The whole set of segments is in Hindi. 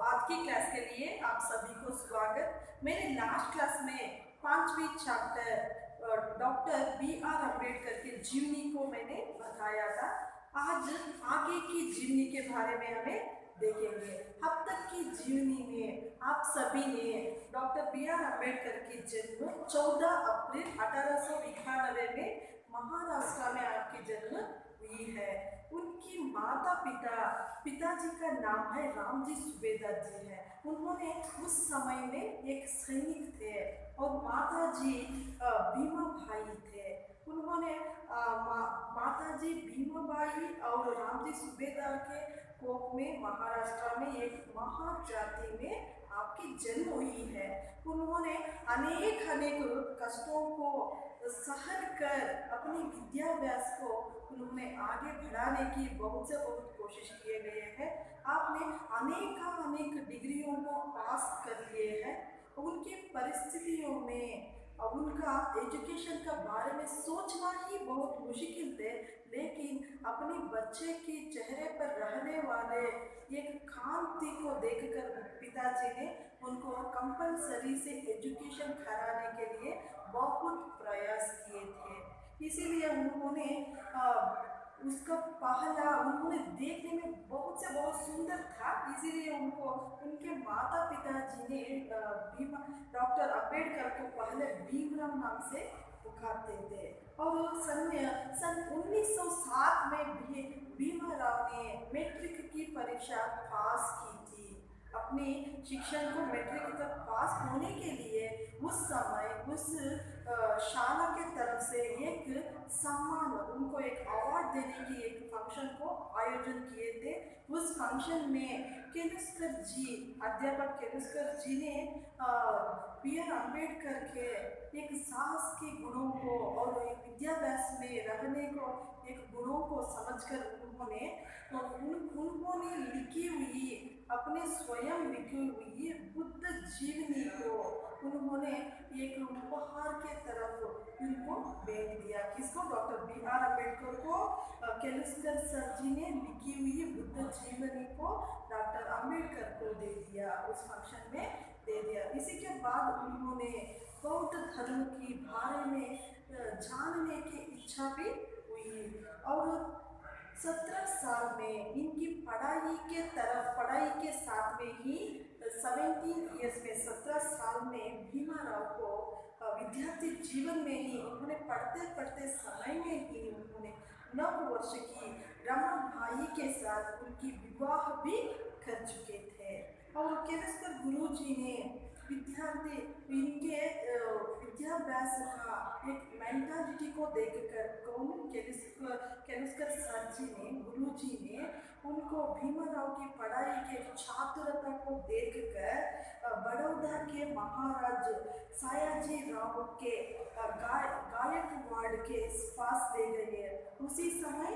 आज की क्लास के लिए आप सभी को स्वागत। मैंने लास्ट क्लास में 5वीं चैप्टर डॉक्टर B.R. अम्बेडकर के जीवनी को मैंने बताया था। आज आगे की जीवनी के बारे में हमें देखेंगे। अब तक की जीवनी में आप सभी ने डॉक्टर B.R. अम्बेडकर की जन्म 14 अप्रैल 1891 में महाराष्ट्र में आपकी जन्म हुई है। उनकी माता पिताजी का नाम है रामजी सुबेदार जी है। उन्होंने उस समय में एक सैनिक थे और माता जी भीमा भाई थे। उन्होंने माता जी भीमा भाई और रामजी सुबेदार के कोख में महाराष्ट्र में एक महाजाति में आपकी जन्म हुई है। उन्होंने अनेक कष्टों को सहन कर अपनी विद्याभ्यास को उन्होंने आगे बढ़ाने की बहुत से बहुत कोशिश किए गए हैं। आपने अनेक डिग्रियों को पास कर लिए हैं। उनकी परिस्थितियों में उनका एजुकेशन का बारे में सोचना ही बहुत मुश्किल थे, लेकिन अपने बच्चे के चेहरे पर रहने वाले एक कांति को देखकर पिताजी ने उनको कंपलसरी से एजुकेशन कराने के लिए बहुत प्रयास किए थे। इसीलिए उन्होंने उसका पहला उन्होंने देखने में बहुत से बहुत सुंदर था, इसीलिए उनको उनके माता पिताजी ने डॉक्टर अम्बेडकर को पहले भीमराव नाम से पुकारते थे। और सन 1907 में भी भीमराव ने मैट्रिक की परीक्षा पास की थी। अपने शिक्षण को मैट्रिक तक पास होने के लिए उस समय उस शाला के तरफ से एक सम्मान, उनको एक अवार्ड देने की एक फंक्शन को आयोजन किए थे। उस फंक्शन में केलुस्कर जी, अध्यापक केलुस्कर जी ने B.R. अम्बेडकर के एक साहस के गुणों को और एक विद्याभ्यास में रहने को एक गुणों को समझकर उन्होंने लिखी हुई अपने स्वयं लिखी हुई बुद्ध जीवनी को उन्होंने एक उपहार के तरफ उनको भेज दिया। किसको? Doctor B.R. अम्बेडकर को केलुस्कर सर जी ने लिखी हुई बुद्ध जीवनी को डॉक्टर अम्बेडकर को दे दिया, उस फंक्शन में दे दिया। इसी के बाद उन्होंने बौद्ध धर्म के बारे में जानने की इच्छा भी हुई और 17 साल में इनकी पढ़ाई के साथ में ही 17 ईयर्स में 17 साल में भीमाराव को विद्यार्थी जीवन में ही उन्होंने पढ़ते समय में ही उन्होंने 9 वर्ष की रमा भाई के साथ उनकी विवाह भी कर चुके थे। और केलुस्कर गुरुजी ने इनके विद्याभ्यास का एक मेंटालिटी को देखकर केलुस्कर सर जी ने, गुरुजी ने उनको भीमराव की पढ़ाई के चातुरता को देखकर बड़ौदा के महाराज सयाजी राव के गायकवाड़ के पास ले गए। उसी समय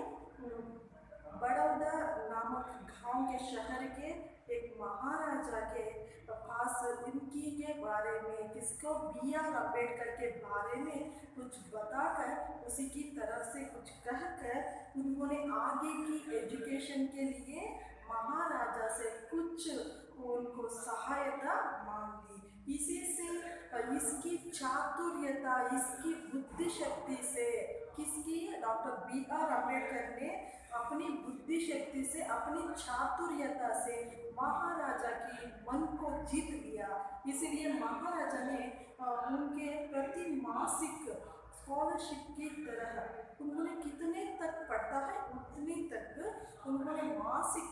बड़ौदा नामक गांव के शहर के एक महाराजा के पास इनकी के बारे में, किसको? B.R. अम्बेडकर के बारे में कुछ बताकर उसी की तरफ से कुछ कहकर उन्होंने आगे की एजुकेशन के लिए महाराजा से कुछ उनको सहायता मांग ली। इसी से इसकी चातुर्यता, इसकी बुद्धि शक्ति से किसकी? Doctor B.R. अम्बेडकर ने अपनी बुद्धि शक्ति से, अपनी चातुर्यता से महाराजा की मन को जीत लिया। इसीलिए महाराजा ने उनके प्रति मासिक स्कॉलरशिप की तरह उन्होंने कितने तक पढ़ता है उतनी तक उन्होंने मासिक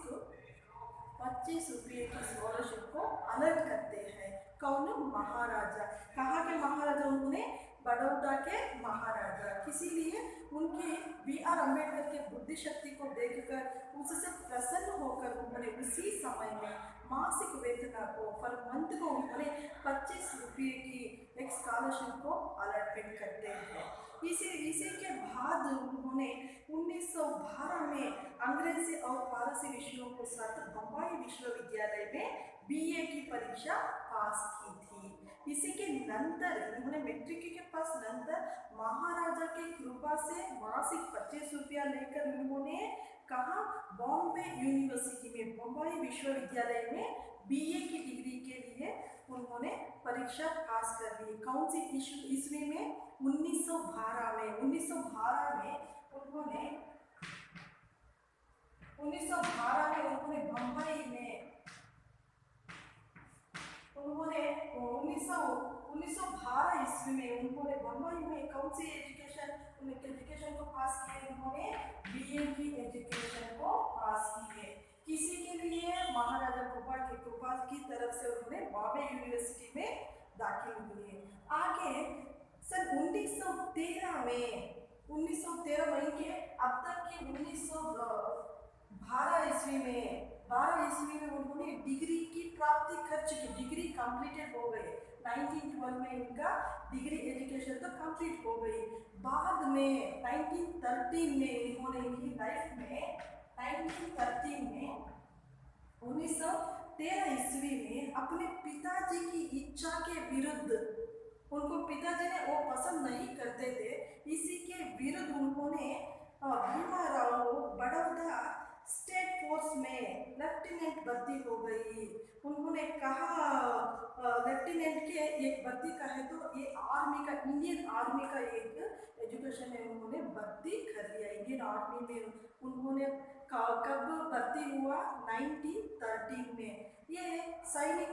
25 रुपये की स्कॉलरशिप को अलर्ट करते हैं। कौन? महाराजा। कहाँ के महाराजा? उन्होंने बड़ौदा के महाराजा। इसीलिए उनके B.R. अम्बेडकर के बुद्धि शक्ति को देखकर उससे प्रसन्न होकर उन्होंने उसी समय में मासिक वेतन को पर मंथ को उन्होंने 25 रुपये की एक स्कॉलरशिप को अलॉटमेंट करते हैं। इसी के बाद उन्होंने 1912 में अंग्रेजी और फारसी विषयों के साथ बम्बई विश्वविद्यालय में BA की परीक्षा पास की थी। इसी के नंतर उन्होंने मैट्रिक के पास नंतर महाराजा की कृपा से मासिक 25 रुपया लेकर उन्होंने कहाँ, बॉम्बे यूनिवर्सिटी में, बम्बई विश्वविद्यालय में बीए की डिग्री के लिए उन्होंने परीक्षा पास कर ली। कौन सी ईस्वी में? 1912 में। 1912 में उन्होंने बम्बई में उन्होंने 1912 ईस्वी में उन्होंने बम्बई में कौन सी एजुकेशन को पास किए? उन्होंने बीए की एजुकेशन को पास किए। किसी के लिए? महाराजा कृपा की तरफ से उन्होंने बॉम्बे यूनिवर्सिटी में दाखिल हुए। आगे सन 1913 में के अब तक के 1912 ईस्वी में उन्होंने डिग्री की प्राप्ति कर चुकी, डिग्री कंप्लीटेड हो गई। 1912 में इनका डिग्री एजुकेशन तो कंप्लीट हो गई। बाद में 1913 में इन्होंने इनकी लाइफ में 1913 में 1913 ईस्वी में अपने पिताजी की इच्छा के विरुद्ध, उनको पिताजी ने वो पसंद नहीं करते थे, इसी के विरुद्ध उन्होंने भीमाराव बड़ौदा स्टेट फोर्स में लेफ्टिनेंट भर्ती हो गई। उन्होंने कहा लेफ्टिनेंट के एक भर्ती का है तो ये आर्मी का, इंडियन आर्मी का एक एजुकेशन में उन्होंने भर्ती कर लिया। इंडियन आर्मी में उन्होंने कब भर्ती हुआ? 1913 में। ये सैनिक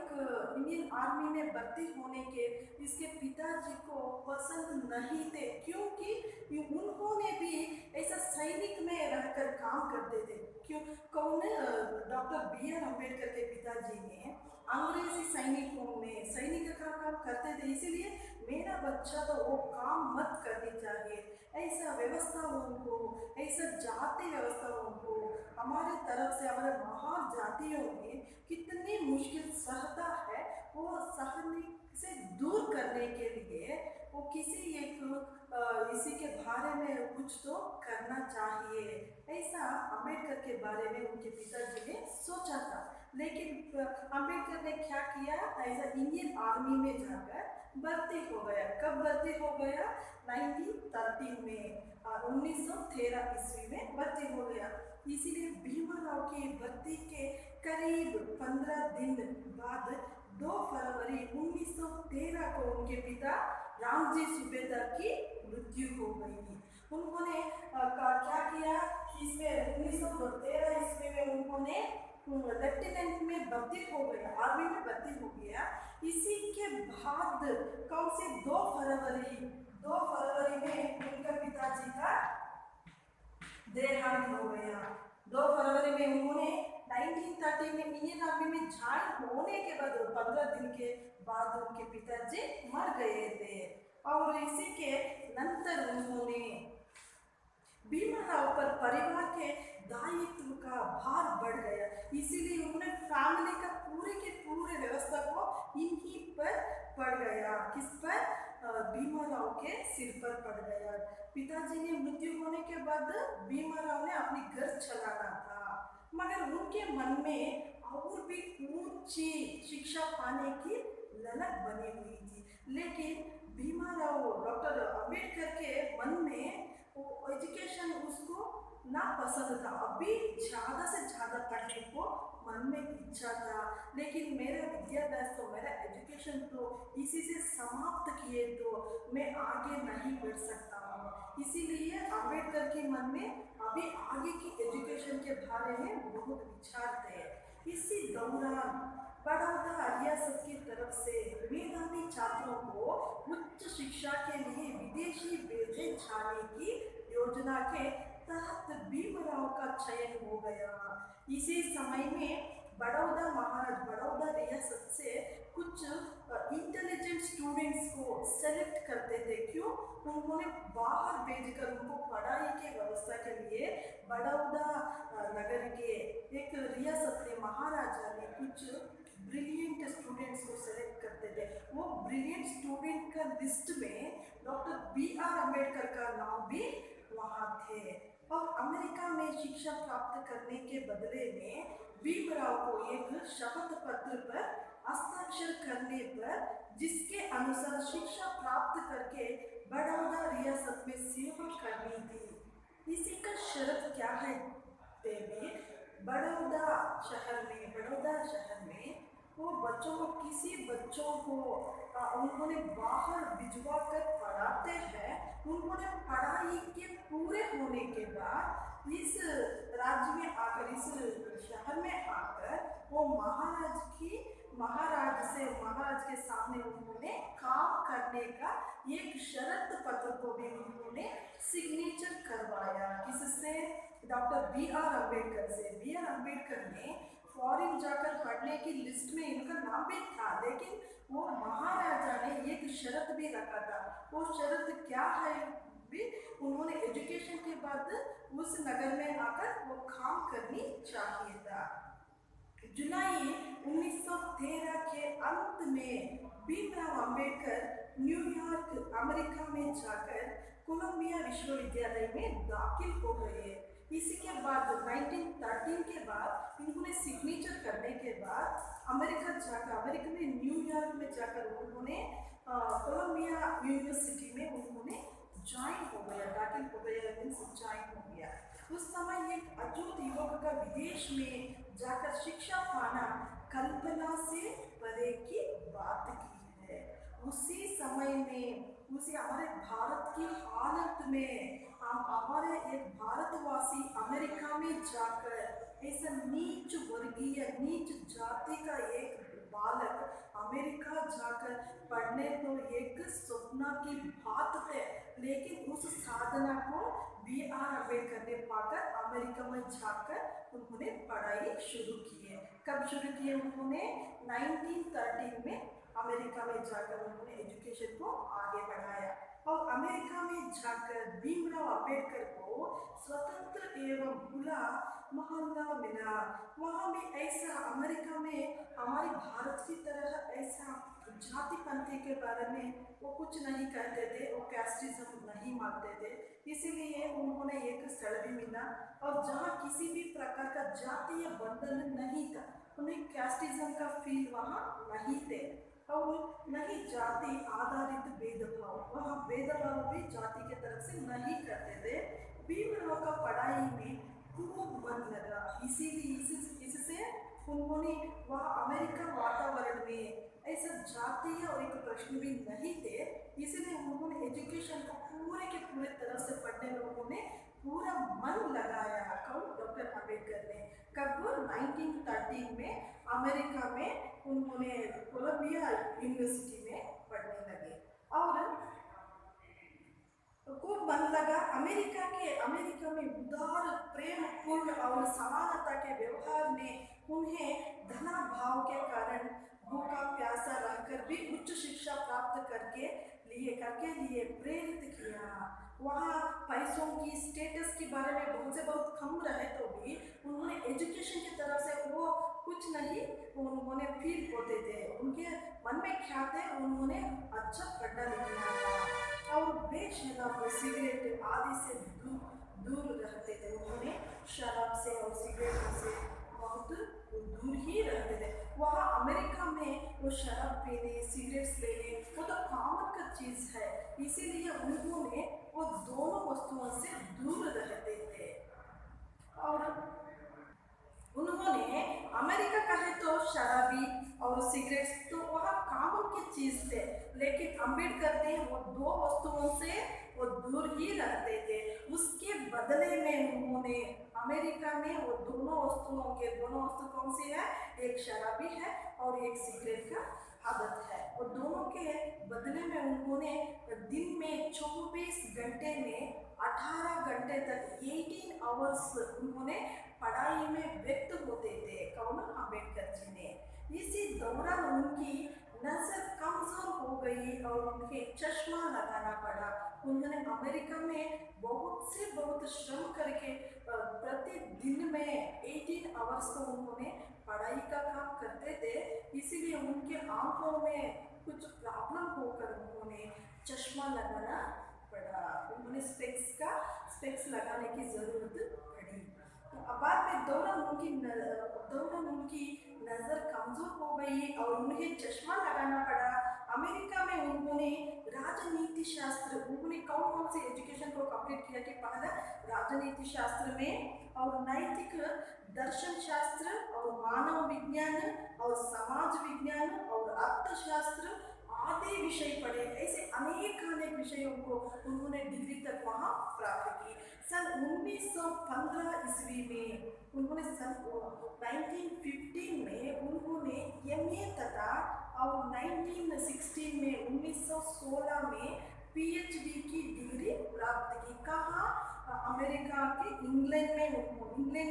इंडियन आर्मी में भर्ती होने के इसके पिताजी को पसंद नहीं थे, क्योंकि उन्होंने भी ऐसा सैनिक में रहकर काम करते थे। क्यों? कौन? Doctor B.R. अम्बेडकर के पिताजी ने अंग्रेजी सैनिक का काम करते थे, इसीलिए मेरा बच्चा तो वो काम मत करनी चाहिए। ऐसा व्यवस्थाओं को, ऐसा जाति व्यवस्थाओं को हमारे तरफ से, हमारे महान जातियों ने कितनी मुश्किल सहता है, वो सहने से दूर करने के लिए वो किसी एक इसी के बारे में कुछ तो करना चाहिए, ऐसा अम्बेडकर के बारे में उनके पिताजी ने सोचा था। लेकिन अम्बेडकर ने क्या किया? ऐसा इंडियन आर्मी में जाकर भर्ती हो गया। कब भर्ती हो गया? 1913 में, 1913 ईस्वी में भर्ती हो गया। इसीलिए भीमाराव की भर्ती के करीब 15 दिन बाद 2 फरवरी 1913 को उनके पिता रामजी सुबेदार की मृत्यु हो गई। उन्होंने क्या किया? इसमें 1913 ईस्वी में उन्होंने लेफ्टिनेंट में भर्ती हो गया, आर्मी में भर्ती हो गया। इसी के बाद कौन से 2 फरवरी में उनका पिताजी का देहांत हो गया। 2 फरवरी में उन्होंने 1930 में इंडियन आर्मी में ज्वाइन होने के बाद 15 दिन के बाद उनके पिताजी मर गए थे। और इसी के नंतर उन्होंने भीमाराव पर परिवार के दायित्व का भार बढ़ गया, इसीलिए उन्होंने फैमिली का पूरे के पूरे व्यवस्था को इन्हीं पर पड़ गया। किस पर? भीमाराव के सिर पर पड़ गया। पिताजी ने मृत्यु होने के बाद भीमाराव ने अपनी घर चलाना था, मगर उनके मन में और भी ऊंची शिक्षा पाने की ललक बनी हुई थी। लेकिन भीमाराव डॉक्टर अम्बेडकर के मन में वो एजुकेशन उसको ना पसंद था, अभी ज़्यादा से ज़्यादा पढ़ने को मन में इच्छा था। लेकिन मेरा विद्याभ्यास तो, मेरा एजुकेशन तो इसी से समाप्त किए तो मैं आगे नहीं बढ़ सकता हूँ। इसीलिए अम्बेडकर के मन में अभी आगे की एजुकेशन के बारे में बहुत विचार थे। इसी दौरान बड़ौदा रियासत की तरफ से मेधावी छात्रों को उच्च शिक्षा के लिए विदेशी भेजे जाने की योजना के तहत भीमराव का चयन हो गया। इसी समय में बड़ौदा रियासत से कुछ इंटेलिजेंट स्टूडेंट्स को सेलेक्ट करते थे। क्यों? उन्होंने बाहर भेजकर उनको पढ़ाई के व्यवस्था के लिए बड़ौदा नगर के एक रियासत ने, महाराजा ने कुछ ब्रिलियंट स्टूडेंट्स को सेलेक्ट करते थे। वो ब्रिलियंट स्टूडेंट का लिस्ट में डॉक्टर B.R. अम्बेडकर का नाम भी वहाँ थे। और अमेरिका में शिक्षा प्राप्त करने के बदले में भीमराव को एक शपथ पत्र पर हस्ताक्षर करने पर, जिसके अनुसार शिक्षा प्राप्त करके बड़ौदा रियासत में सेवा करनी थी। इसी का शर्त क्या है? ते भी बड़ौदा शहर में वो बच्चों को किसी बच्चों को उन्होंने बाहर भिजवा कर पढ़ाते हैं। उन्होंने पढ़ाई के पूरे होने के बाद इस राज्य में आकर, इस शहर में आकर वो महाराज के सामने उन्होंने काम करने का एक शर्त पत्र को भी उन्होंने सिग्नेचर करवाया। किससे? डॉक्टर बी आर अम्बेडकर से। बी आर अम्बेडकर ने फॉरेन जाकर पढ़ने की लिस्ट में इनका नाम भी था, लेकिन वो महाराजा ने एक शर्त भी रखा था। वो शर्त क्या है भी, उन्होंने एजुकेशन के बाद उस नगर में आकर वो काम करनी चाहिए था। जुलाई 1913 के अंत में भीमराव अंबेडकर न्यूयॉर्क अमेरिका में जाकर कोलंबिया विश्वविद्यालय में दाखिल हो गए। इसी के बाद 1913 के बाद इन्होंने सिग्नेचर करने के बाद अमेरिका में न्यूयॉर्क में जाकर उन्होंने कोलंबिया यूनिवर्सिटी में उन्होंने ज्वाइन हो गया, दाखिल हो गया, ज्वाइन हो गया। उस समय एक अजूत युवक का विदेश में जाकर शिक्षा पाना कल्पना से परे की बात की है। उसी समय में, उसी हमारे भारत की हालत में, हम हमारे एक भारतवासी अमेरिका में जाकर ऐसा नीच वर्गीय, नीच जाति का एक बालक अमेरिका जाकर पढ़ने तो एक स्वप्न की बात है, लेकिन उस साधना को बी आर अम्बेडकर ने पाकर अमेरिका में जाकर उन्होंने पढ़ाई शुरू की है। कब शुरू किए उन्होंने? 1913 में अमेरिका में जाकर उन्होंने एजुकेशन को आगे बढ़ाया। और अमेरिका में जाकर भीमराव अम्बेडकर को स्वतंत्र एवं खुला मोहल्ला मिला। वहाँ भी ऐसा, अमेरिका में हमारे भारत की तरह ऐसा जाति पंथी के बारे में वो कुछ नहीं कहते थे, वो कैस्टिज्म नहीं मानते थे। इसीलिए उन्होंने एक स्थल भी मिला और जहाँ किसी भी प्रकार का जातीय बंधन नहीं था, उन्हें कैस्टिज्म का फील वहाँ नहीं थे और नहीं जाति आधारित भेदभाव, वहाँ भेदभाव भी जाति के तरफ से नहीं करते थे। भीमराव का पढ़ाई में खूब मन लगा, इसीलिए इससे उन्होंने वहाँ अमेरिका वातावरण में ऐसा जातीय और एक प्रश्न भी नहीं थे, इसलिए उन्होंने एजुकेशन को पूरे के पूरे तरह से पढ़ने में उन्होंने पूरा मन लगाया। कौन? डॉक्टर अम्बेडकर ने। कब? 1913 में अमेरिका में उन्होंने कोलंबिया यूनिवर्सिटी में पढ़ने लगे और खूब मन लगा। अमेरिका में उदार, प्रेम पूर्ण और समानता के व्यवहार ने उन्हें धना भाव के कारण भूखा प्यासा रहकर भी उच्च शिक्षा प्राप्त करके लिए प्रेरित किया। वहाँ पैसों की, स्टेटस के बारे में बहुत कम रहे तो भी उन्होंने एजुकेशन की तरफ से वो कुछ नहीं उन्होंने फील होते थे। उनके मन में क्या थे? उन्होंने अच्छा पढ़ना लिखना था और बेशराब, सिगरेट आदि से दूर रहते थे। उन्होंने शराब से और सिगरेट से बहुत दूर ही रहते थे। वहाँ अमेरिका में वो शराब पीने, सिगरेट्स लेने वो तो कॉमन का चीज़ है, इसीलिए उन्होंने वो दोनों वस्तुओं से दूर रहते थे। और उन्होंने अमेरिका का है तो शराबी और सिगरेट्स तो वहाँ कॉमन की चीज़ थे, लेकिन अम्बेडकर ने वो दो वस्तुओं से वो दूर ही रहते थे। उसके बदले में उन्होंने अमेरिका में वो दोनों वस्तु कौन सी है? एक शराबी है और एक सिगरेट का आदत है। वो दोनों के बदले में उन्होंने दिन में 24 घंटे में 18 घंटे तक 18 आवर्स उन्होंने पढ़ाई में व्यक्त होते थे। कौन? अम्बेडकर जी ने। इसी दौरान उनकी नजर कमजोर हो गई और उन्हें चश्मा लगाना पड़ा। उन्होंने अमेरिका में बहुत श्रम करके प्रतिदिन में 18 आवर्स तो उन्होंने पढ़ाई का काम करते थे, इसीलिए उनके आंखों में कुछ प्रॉब्लम होकर उन्होंने चश्मा लगाना पड़ा। उन्होंने स्पेक्स लगाने की ज़रूरत पड़ी। तो बाद में दौरान उनकी नज़र कमज़ोर हो गई और उन्हें चश्मा लगाना पड़ा। अमेरिका में उन्होंने राजनीति शास्त्र, उन्होंने कौन कौन से एजुकेशन को कंप्लीट किया कि पहला राजनीति शास्त्र में और नैतिक दर्शन शास्त्र और मानव विज्ञान और समाज विज्ञान और अर्थशास्त्र आदि विषय पढ़े। ऐसे अनेक अनेक विषयों को उन्होंने डिग्री तक वहाँ प्राप्त की। सन 1915 ईस्वी में उन्होंने सन 1915 में उन्होंने एमए तथा और 1916 में 1916 में पीएचडी की डिग्री प्राप्त की। कहाँ? अमेरिका के इंग्लैंड में उन्होंने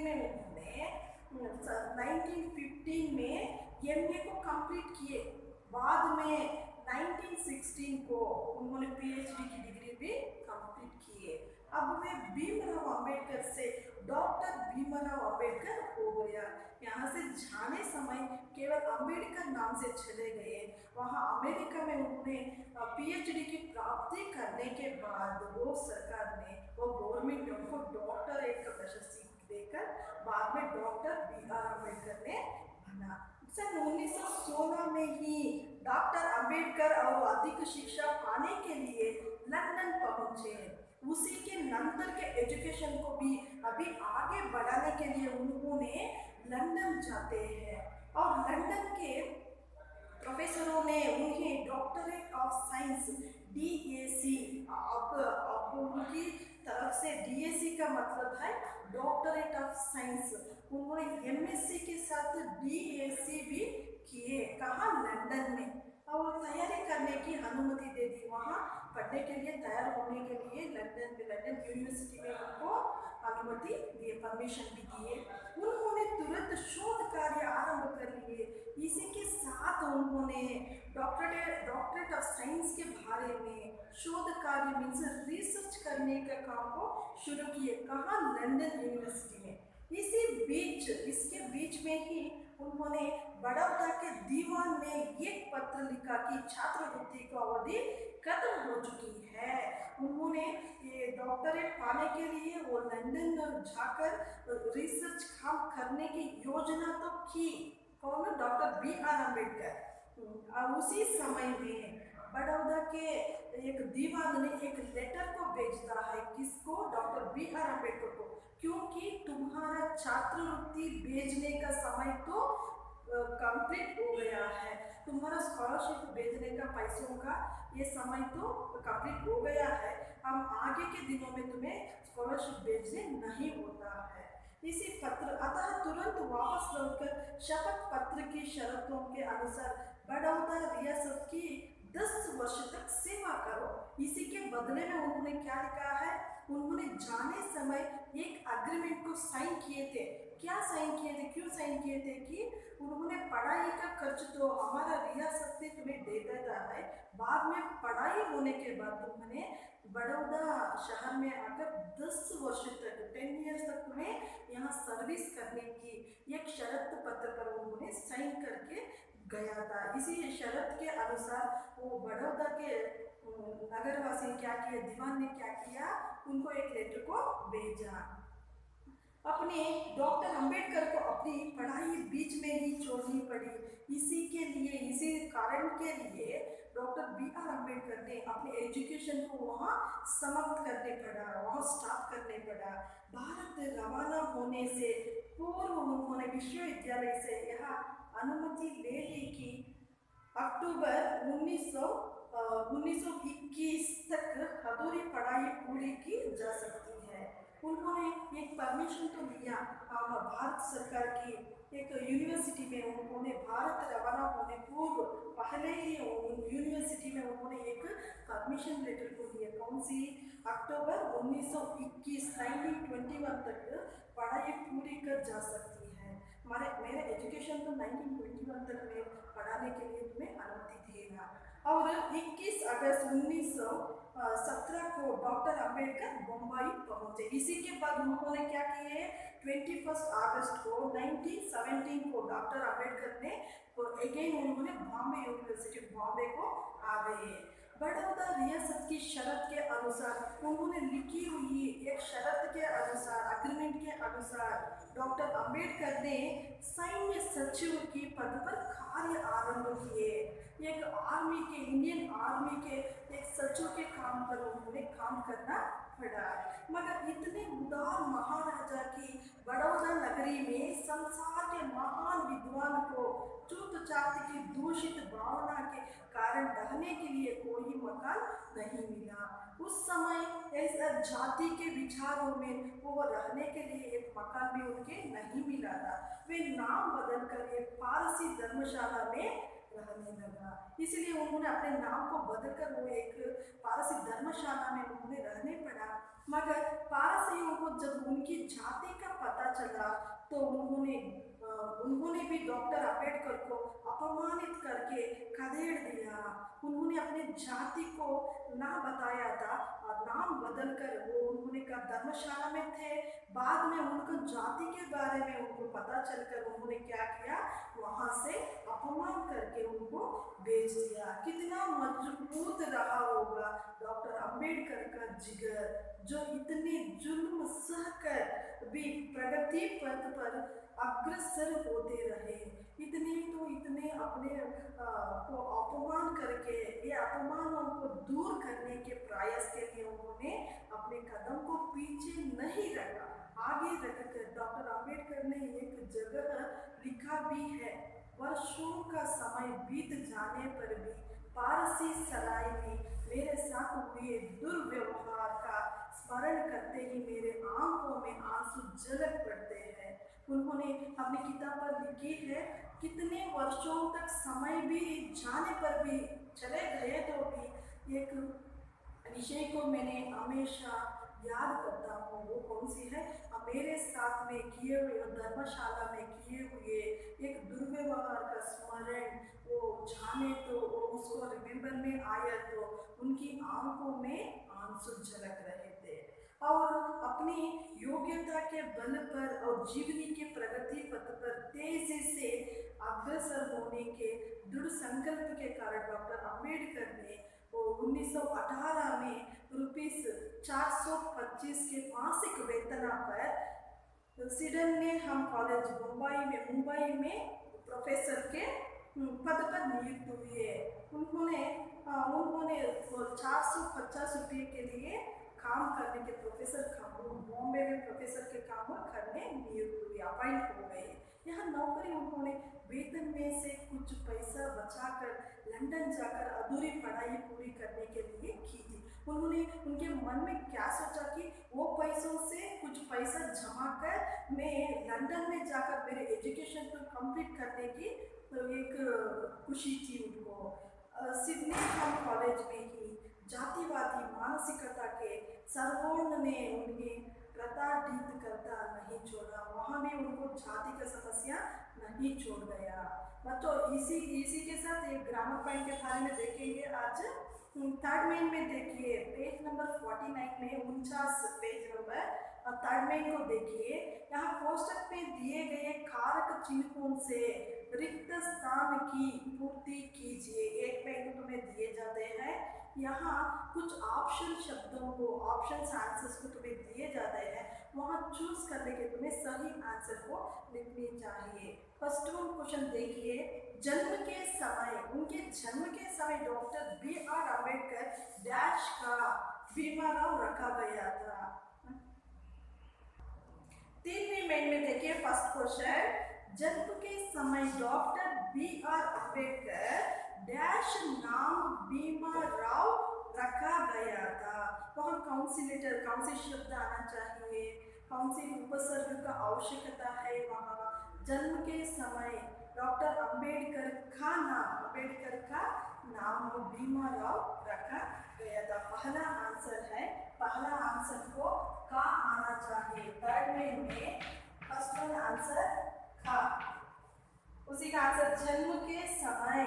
1915 में एमए को कंप्लीट किए। बाद में 1916 को उन्होंने पीएचडी की डिग्री भी कंप्लीट किए। अब वे भीमराव अंबेडकर से डॉक्टर भीमराव अंबेडकर हो गया। यहाँ से जाने समय केवल अंबेडकर नाम से चले गए। वहाँ अमेरिका में उन्होंने पीएचडी की प्राप्ति करने के बाद वो सरकार ने, वो गवर्नमेंट उनको डॉक्टरेट का प्रशस्ति देकर बाद में डॉक्टर बी.आर. अम्बेडकर ने बना। सन 1916 में ही डॉक्टर अंबेडकर और अधिक शिक्षा पाने के लिए लंदन पहुंचे। उसी के नंतर के एजुकेशन को भी अभी आगे बढ़ाने के लिए उन्होंने लंदन जाते हैं और लंदन के प्रोफेसरों ने उन्हें डॉक्टरेट ऑफ साइंस डीएसी, अब उनकी तरफ से डीएसी का मतलब है डॉक्टरेट ऑफ साइंस, उन्होंने एमएससी के साथ डीएसी भी किए। कहाँ? लंदन में। और तैयारी करने की अनुमति दे दी। वहाँ पढ़ने के लिए तैयार होने के लिए लंदन यूनिवर्सिटी में उनको अनुमति दिए, परमिशन भी दिए। उन्होंने तुरंत शोध कार्य आरंभ कर लिए। इसी के साथ उन्होंने डॉक्टरेट ऑफ साइंस के बारे में शोध कार्य मीन्स रिसर्च करने का काम को शुरू किए। कहाँ? लंदन यूनिवर्सिटी में। इसके बीच में ही उन्होंने बड़ौदा के दीवान में एक पत्र लिखा कि छात्रवृत्ति की अवधि खत्म हो चुकी है। उन्होंने ये डॉक्टरेट पाने के लिए वो लंदन जाकर रिसर्च काम करने की योजना तो की। कौन? Doctor B R. अम्बेडकर। उसी समय में बड़ौदा के एक दीवान ने एक लेटर को भेजता है। किसको? Doctor B R. अम्बेडकर को, क्योंकि तुम्हारा छात्रवृत्ति भेजने का समय तो कंप्लीट हो गया है, तुम्हारा स्कॉलरशिप भेजने का पैसों का ये समय तो कंप्लीट हो गया है, हम आगे के दिनों में तुम्हें स्कॉलरशिप भेजने नहीं होता है। इसी पत्र अतः तुरंत वापस लौटकर शपथ पत्र की शर्तों के अनुसार बड़ौदा रियासत की 10 वर्ष तक सेवा करो। इसी के बदले में उन्होंने क्या लिखा है? उन्होंने जाने समय एक अग्रीमेंट को साइन किए थे। क्या साइन किए थे? क्यों साइन किए थे? कि उन्होंने पढ़ाई का खर्च तो हमारा रियासत से तुम्हें दे देता है, बाद में पढ़ाई होने के बाद तुमने बड़ौदा शहर में आकर 10 वर्ष तक 10 ईयर्स तक तुम्हें यहाँ सर्विस करने की एक शर्त पत्र पर उन्होंने साइन करके गया था। इसी शर्त के अनुसार वो बड़ौदा के नगरवासी ने क्या किया? दीवान ने क्या किया? उनको एक लेटर को भेजा। अपने डॉक्टर अंबेडकर को अपनी पढ़ाई बीच में ही छोड़नी पड़ी। इसी कारण के लिए डॉक्टर बी.आर. अम्बेडकर ने अपने एजुकेशन को वहाँ समाप्त करने पड़ा, वहाँ स्टॉप करने पड़ा। भारत रवाना होने से पूर्व उन्होंने विश्वविद्यालय से यह अनुमति ले ली कि अक्टूबर 1921 तक अधूरी पढ़ाई पूरी की जा सकती है। उन्होंने एक परमिशन तो लिया भारत सरकार की एक यूनिवर्सिटी में। उन्होंने भारत रवाना होने पूर्व पहले ही यूनिवर्सिटी में उन्होंने एक परमिशन लेटर को लिया। कौन सी? अक्टूबर 1921 1921 तक पढ़ाई पूरी कर जा सकती है। मेरा एजुकेशन तो 1921 तक में पढ़ाने के लिए तुम्हें अनुमति देगा। और 21 अगस्त 1917 को डॉक्टर अंबेडकर बम्बई पहुंचे। इसी के बाद उन्होंने क्या किए? 21 अगस्त को 1917 को डॉक्टर अंबेडकर ने अगेन उन्होंने बॉम्बे यूनिवर्सिटी बॉम्बे को आ गए। बड़ौदा रियासत की शर्त के अनुसार उन्होंने लिखी हुई एक शर्त के अनुसार, अग्रीमेंट के अनुसार डॉक्टर अंबेडकर ने सैन्य सचिव की पद पर कार्य आरंभ किए। एक आर्मी के, इंडियन आर्मी के एक सचिव के काम पर उन्होंने काम करना पड़ा। मगर इतने उदार महाराजा की बड़ौदा नगरी में संसार के महान विद्वान को चूत जाति की दूषित भावना के कारण रहने के लिए कोई मकान नहीं मिला। उस समय इस जाति के विचारों में वो रहने के लिए एक मकान भी उनके नहीं मिला था। वे नाम बदलकर एक पारसी धर्मशाला में रहने लगा। इसलिए उन्होंने अपने नाम को बदलकर वो एक पारसी धर्मशाला में उन्होंने रहने पड़ा। मगर पारसियों को जब उनकी जाति का पता चला तो उन्होंने भी डॉक्टर अंबेडकर को अपमानित करके खदेड़ दिया। उन्होंने अपने जाति को ना बताया था और नाम बदलकर वो उन्होंने कहा धर्मशाला में थे। बाद में उनको जाति के बारे में उनको पता चलकर उन्होंने क्या किया, वहाँ से अपमान करके उनको भेज दिया। कितना मजबूत रहा होगा डॉक्टर अंबेडकर का जिगर, जो इतने जुल्म सहकर भी प्रगति पथ पर अग्रसर होते रहे। इतने अपने को अपमान करके, ये अपमानों को दूर करने के प्रयास के लिए उन्होंने अपने कदम को पीछे नहीं रखा, आगे रखकर डॉक्टर अंबेडकर ने एक जगह लिखा भी है, वर्षों का समय बीत जाने पर भी पारसी सराय में मेरे साथ हुए दुर्व्यवहार का स्मरण करते ही मेरे आंखों में आंसू झलक पड़ते हैं। उन्होंने अपनी किताब पर लिखी है, कितने वर्षों तक समय भी जाने पर भी चले गए तो भी एक विषय को मैंने हमेशा याद करता हूँ। वो कौन सी है, मेरे साथ में किए हुए धर्मशाला में किए हुए एक दुर्व्यवहार का स्मरण वो जाने तो वो उसको रिमेम्बर में आया तो उनकी आंखों में आंसू झलक रहे थे। और अपनी योग्यता के बल पर और जीवनी के प्रगति पथ पर तेजी से अग्रसर होने के दृढ़ संकल्प के कारण डॉक्टर अंबेडकर ने 1918 में ₹425 के मासिक वेतन पर सिडनहम कॉलेज मुंबई में प्रोफेसर के पद पर नियुक्त हुए। उन्होंने 450 रुपये के लिए काम करने के बॉम्बे में प्रोफेसर के काम करने नियुक्त हुए, अपॉइंट हो गए। यहाँ नौकरी उन्होंने वेतन में से कुछ पैसा बचाकर लंदन जाकर अधूरी पढ़ाई पूरी करने के लिए की थी। उन्होंने उनके मन में क्या सोचा कि वो पैसों से कुछ पैसा जमा कर मैं लंदन में जाकर मेरे एजुकेशन को कंप्लीट करने की तो एक खुशी थी उनको। सिडनहम कॉलेज में ही जातिवादी मानसिकता के सर्वोन्न ने उन्हें प्रताड़ित करता नहीं छोड़ा। वहाँ भी उनको जाति का समस्या नहीं छोड़ गया। बच्चों इसी के साथ एक ग्रामर पॉइंट के बारे में देखेंगे आज। थर्ड मेन में देखिए पेज नंबर 49 में 49 पेज नंबर थर्ड मेन को देखिए। यहाँ कोष्टक में दिए गए कारक चिन्हों से रिक्त स्थान की पूर्ति कीजिए। एक पेज तुम्हें दिए जाते हैं, यहाँ कुछ ऑप्शन शब्दों को, ऑप्शन आंसर्स को तुम्हें दिए जाते हैं, वहाँ चूज करने के तुम्हें सही आंसर को लिखनी चाहिए। फर्स्ट वन क्वेश्चन देखिए, उनके जन्म के समय डॉक्टर B.R. अम्बेडकर डैश का बीमाराव रखा गया था। 3वीं मेन में देखिए फर्स्ट क्वेश्चन, जन्म के समय डॉक्टर B.R. अम्बेडकर डैश नाम भीमाराव रखा गया था। वहाँ कौन सी शब्द आना चाहिए, कौन सी उपसर्ग का आवश्यकता है। वहाँ जन्म के समय डॉक्टर अंबेडकर का नाम भीमाराव रखा गया था। पहला आंसर को का आना चाहिए। थर्ड में फर्स्ट वन आंसर का, उसी का आंसर जन्म के समय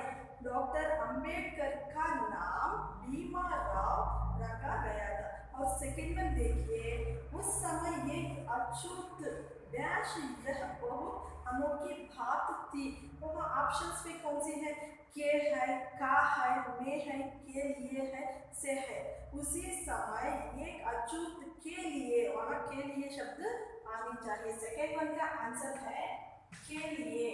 डॉक्टर अंबेडकर का नाम भीमाराव रखा गया था। और सेकंड में देखिए, उस समय एक अछूत डैश यह बहुत अनोखी बात थी। वहाँ ऑप्शंस में कौन सी है? के है, का है, में है, के लिए है, से है। उसी समय एक अछूत के लिए, वहाँ के लिए शब्द आनी चाहिए। सेकेंड वन का आंसर है के लिए।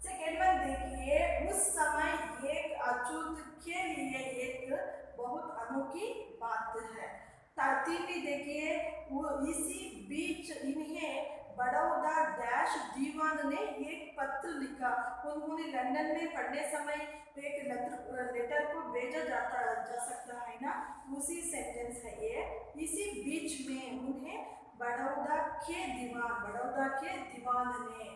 सेकेंड वन देखिए, उस समय एक अछूत के लिए एक बहुत अनोखी बात है। तीसरी देखिए, वो इसी बीच इन्हें बड़ौदा डैश दीवान ने एक पत्र लिखा। उन्होंने लंदन में पढ़ने समय एक लेटर को भेजा जा सकता है ना, उसी सेंटेंस है ये। इसी बीच में उन्हें बड़ौदा के दीवान ने,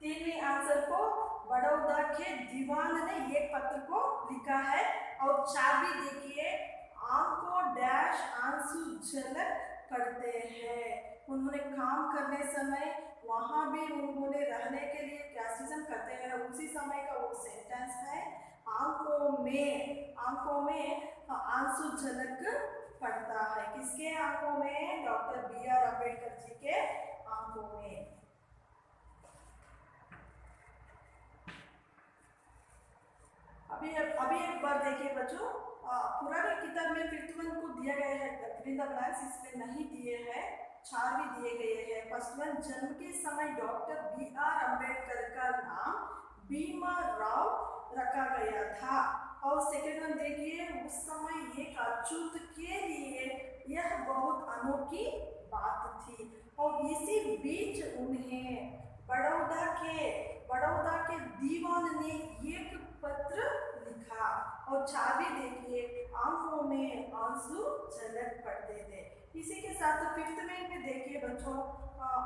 तीसरी आंसर को बड़ौदा के दीवान ने एक पत्र को लिखा है। और चाबी देखिए, आंखों डैश आंसू झलक पड़ते हैं। उन्होंने काम करने समय वहां भी उन्होंने रहने के लिए क्या सीजन करते हैं, उसी समय का वो सेंटेंस है। आंखों में आंसू झलक पड़ता है। किसके आंखों में? Doctor B.R. अम्बेडकर जी के आंखों में। अभी एक बार देखिए बच्चों, पुराने किताब में फिफ्थ वन को दिया गया है, इसमें नहीं दिए हैं, 4 भी दिए गए हैं। फर्स्ट वन, जन्म के समय डॉक्टर B.R. अम्बेडकर का नाम भीमा राव रखा गया था। और सेकेंड वन देखिए, उस समय एक अछूत के लिए यह बहुत अनोखी बात थी। और इसी बीच उन्हें बड़ौदा के दीवान ने एक पत्र लिखा। और चाबी देखिए, आंखों में आंसू झलक पड़ते थे। इसी के साथ फिफ्थ में देखिए बच्चों,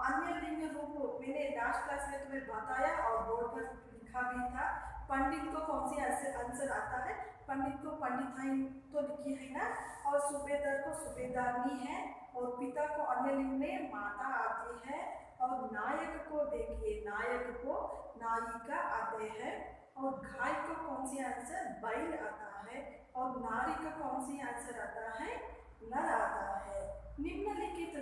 अन्य लिंग रूप मैंने लास्ट क्लास में तुम्हें बताया और बोर्ड पर लिखा भी था। पंडित को कौन सी आंसर आता है? पंडित को पंडिताइन तो लिखी है ना, और सूबेदार को सूबेदारनी है, और पिता को अन्य लिंग में माता आती है। और नायक को देखिए, नायक को नायिका आते हैं। और गाय को कौन सी आंसर? बैल आता है। और नारी का कौन सी आंसर आता है? नर आता है। निम्नलिखित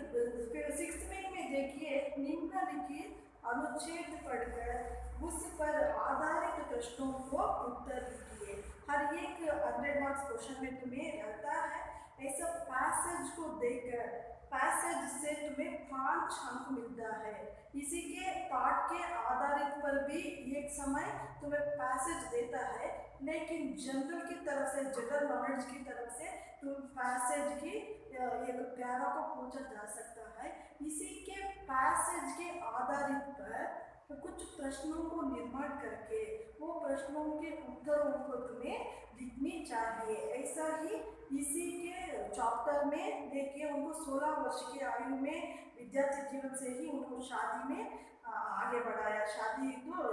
सिक्स्थ में देखिए, निम्नलिखित अनुच्छेद पढ़कर उस पर आधारित प्रश्नों को उत्तर लिखिए। हर एक 100 मार्क्स क्वेश्चन में तुम्हें रहता है। ऐसा पैसेज को देखकर पैसेज से तुम्हें 5 अंक मिलता है। इसी के पाठ के आधारित पर भी एक समय तुम्हें पैसेज देता है, लेकिन जनरल की तरफ से, जनरल नॉलेज की तरफ से तुम पैसेज की एक प्यारा को पूछा जा सकता है। इसी के पैसेज के आधारित पर कुछ प्रश्नों को निर्माण करके वो प्रश्नों के उत्तरों को तुम्हें लिखनी चाहिए। ऐसा ही इसी के चैप्टर में देखिए, उनको 16 वर्ष की आयु में विद्यार्थी जीवन से ही उनको शादी में आगे बढ़ाया। शादी तो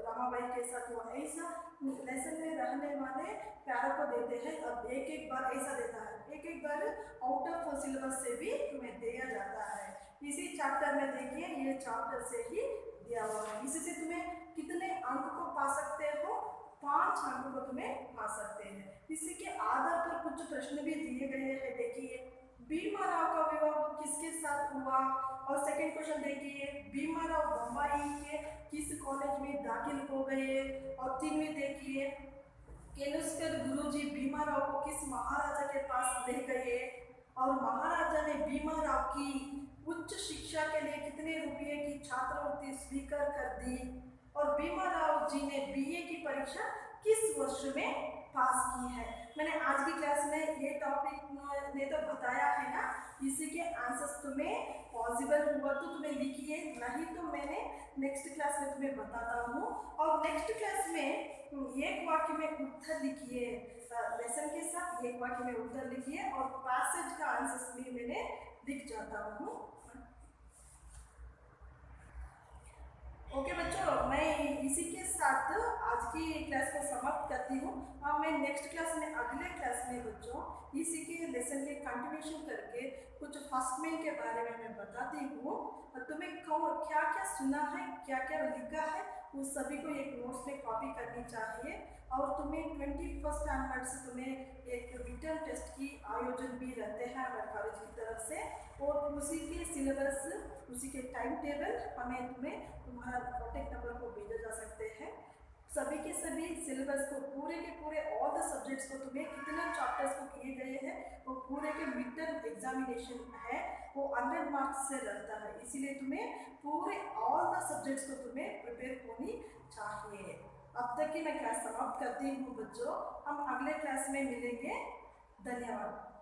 रमाबाई के साथ हुआ। ऐसा लेसन में रहने वाले प्यारों को देते हैं। अब एक बार ऐसा देता है, एक बार आउट ऑफ सिलेबस से भी तुम्हें दिया जाता है। इसी चैप्टर में देखिए, ये चैप्टर से ही दिया हुआ है। इससे तुम्हें कितने अंक को पा सकते हो? 5 अंक को तुम्हें पा सकते हैं। इसी के आधार पर कुछ प्रश्न भी दिए गए हैं। देखिए, भीमा राव का विवाह किसके साथ हुआ? और सेकंड क्वेश्चन देखिए, भीमा राव बम्बई के किस कॉलेज में दाखिल हो गए? और 3 में देखिए, केलुस्कर गुरुजी भीमा राव को किस महाराजा के पास ले गए? और महाराजा ने भीमा राव की उच्च शिक्षा के लिए कितने रुपये की छात्रवृत्ति स्वीकार कर दी? और भीमा राव जी ने BA की परीक्षा किस वर्ष में पास की है? मैंने आज की क्लास में ये टॉपिक ने तो बताया है ना। इसी के आंसर्स तुम्हें पॉसिबल हुआ तो तुम्हें लिखिए, नहीं तो मैंने नेक्स्ट क्लास में तुम्हें बताता हूँ। और नेक्स्ट क्लास में एक वाक्य में उत्तर लिखिए, लेसन के साथ एक वाक्य में उत्तर लिखिए, और पैसेज का आंसर्स भी मैंने लिख जाता हूँ। ओके बच्चों, मैं इसी के साथ आज की क्लास को समाप्त करती हूँ। मैं नेक्स्ट क्लास में, अगले क्लास में बच्चों इसी के लेसन के कंटिन्यूशन करके कुछ फर्स्ट मेन के बारे में मैं बताती हूँ। तुम्हें क्या क्या सुना है, क्या क्या लिखा है, उस सभी को एक नोट्स में कॉपी करनी चाहिए। और तुम्हें 21 ऑनवर्ड से तुम्हें एक रिटन टेस्ट की आयोजन भी रहते हैं हमारे कॉलेज की तरफ से, और उसी के सिलेबस, उसी के टाइम टेबल हमें तुम्हें तुम्हारा कॉन्टेक्ट नंबर को भेजा जा सकते हैं। सभी के सभी सिलेबस को पूरे के पूरे ऑल द सब्जेक्ट्स को तुम्हें कितने चैप्टर्स को किए गए हैं वो पूरे के मिड टर्म एग्जामिनेशन है वो 100 मार्क्स से रहता है, इसीलिए तुम्हें पूरे ऑल द सब्जेक्ट्स को तुम्हें प्रिपेयर होनी चाहिए। अब तक की मैं क्लास समाप्त करती हूँ बच्चों, हम अगले क्लास में मिलेंगे। धन्यवाद।